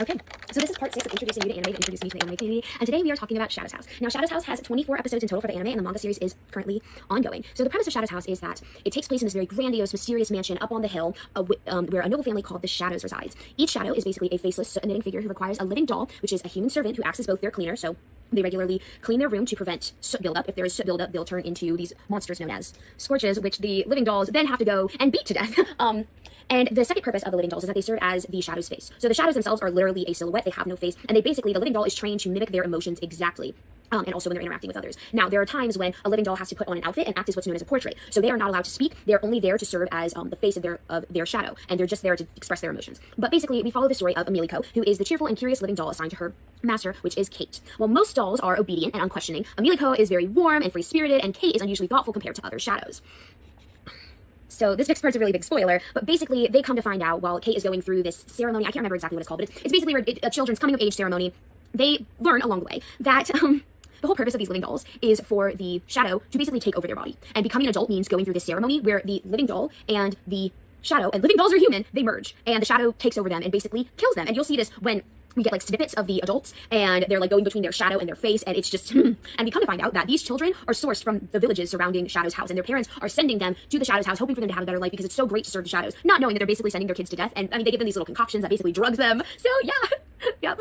Okay, so this is part 6 of introducing you to anime, introducing you to the anime community, and today we are talking about Shadow's House. Now, Shadow's House has 24 episodes in total for the anime, and the manga series is currently ongoing. So the premise of Shadow's House is that it takes place in this very grandiose, mysterious mansion up on the hill, where a noble family called the Shadows resides. Each shadow is basically a faceless knitting figure who requires a living doll, which is a human servant who acts as both their cleaner, so they regularly clean their room to prevent soot buildup. If there is soot buildup, they'll turn into these monsters known as scorches, which the living dolls then have to go and beat to death. And the second purpose of the living dolls is that they serve as the shadow's face. So the shadows themselves are literally a silhouette. They have no face. And the living doll is trained to mimic their emotions exactly. And also when they're interacting with others. Now, there are times when a living doll has to put on an outfit and act as what's known as a portrait. So they are not allowed to speak. They're only there to serve as the face of their shadow. And they're just there to express their emotions. But basically, we follow the story of Emiliko, who is the cheerful and curious living doll assigned to her master, which is Kate. While most dolls are obedient and unquestioning, Emiliko is very warm and free-spirited, and Kate is unusually thoughtful compared to other shadows. So this next part's a really big spoiler, but basically they come to find out while Kate is going through this ceremony, I can't remember exactly what it's called, but it's basically a children's coming of age ceremony. They learn along the way that the whole purpose of these living dolls is for the shadow to basically take over their body. And becoming an adult means going through this ceremony where the living doll and the shadow, and living dolls are human, they merge, and the shadow takes over them and basically kills them. And you'll see this when we get like snippets of the adults and they're like going between their shadow and their face, and it's just and we come to find out that these children are sourced from the villages surrounding Shadow's house, and their parents are sending them to the Shadow's house hoping for them to have a better life because it's so great to serve the shadows, not knowing that they're basically sending their kids to death. And I mean, they give them these little concoctions that basically drugs them. So yeah. Yep.